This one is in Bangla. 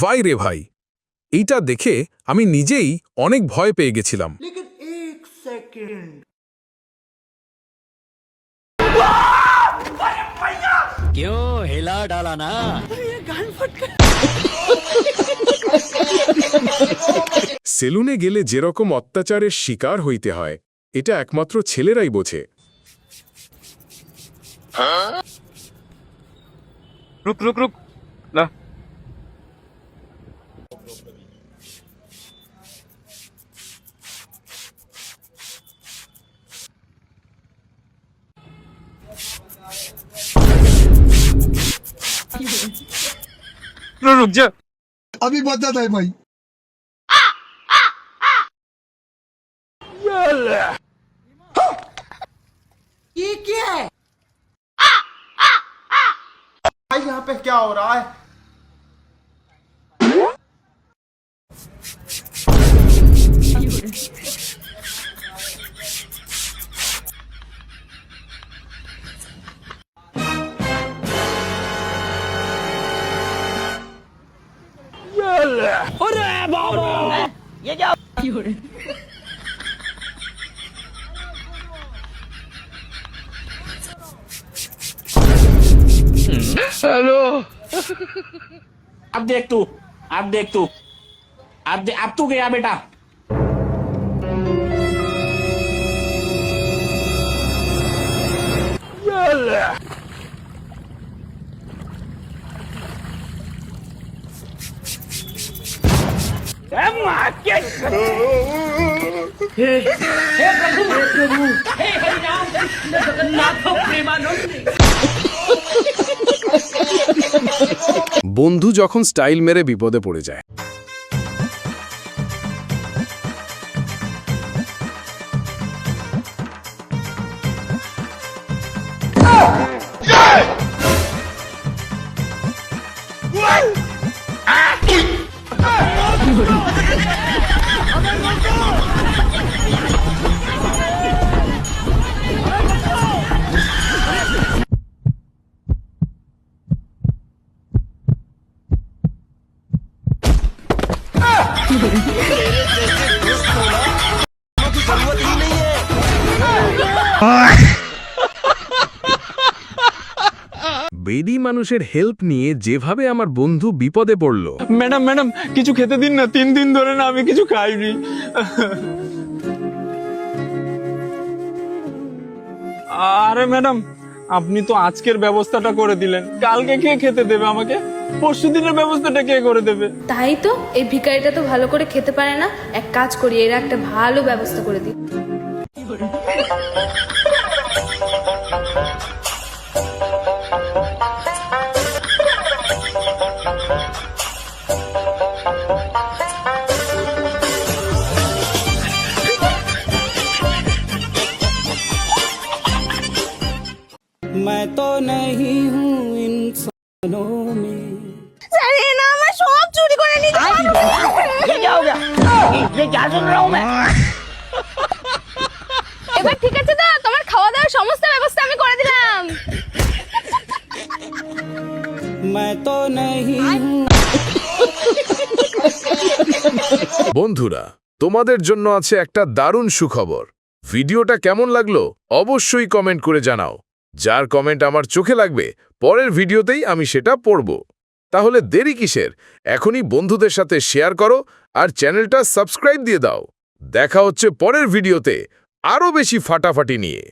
ভাই রে ভাই, এইটা দেখে আমি নিজেই অনেক ভয় পেয়ে গেছিলাম। সেলুনে গেলে যেরকম অত্যাচারের শিকার হইতে হয়, এটা একমাত্র ছেলেরাই বোঝে। রুক রুক রুক না, रुक जा। अभी बताता है भाई। ये क्या है भाई, यहाँ पे क्या हो रहा है? अब देख तू, अब देख तू, अब तू गया बेटा। বন্ধু যখন স্টাইল মেরে বিপদে পড়ে যায়, বেডি মানুষের হেল্প নিয়ে যেভাবে আমার বন্ধু বিপদে পড়ল, ম্যাডাম ম্যাডাম কিছু খেতে দিন না, 3 দিন ধরে না আমি কিছু খাইনি। আরে ম্যাডাম, আপনি তো আজকের ব্যবস্থাটা করে দিলেন, কালকে কে খেতে দেবে আমাকে? পরশুদিনের ব্যবস্থাটা কে করে দেবে? তাই তো, এই ভিখারিটা তো ভালো করে খেতে পারে না। এক কাজ করি, এর একটা ভালো ব্যবস্থা করে দিই। मैं तो नहीं हूँ इंसानों में। আরে না, আমার সব চুরি করে নিতে পারবো। ये क्या हो गया? ये क्या सुन रहा हूँ मैं? এবার ঠিক আছে তো, তোমার খাওয়া দাওয়ার সমস্ত ব্যবস্থা আমি করে দিলাম। मैं तो नहीं हूँ। বন্ধুরা, তোমাদের জন্য আছে একটা দারুণ সুখবর। ভিডিওটা কেমন লাগলো অবশ্যই কমেন্ট করে জানাও। যার কমেন্ট আমার চোখে লাগবে, পরের ভিডিওতেই আমি সেটা পড়ব। তাহলে দেরি কিসের? এখনই বন্ধুদের সাথে শেয়ার করো আর চ্যানেলটা সাবস্ক্রাইব দিয়ে দাও। দেখা হচ্ছে পরের ভিডিওতে আরও বেশি ফাটাফাটি নিয়ে।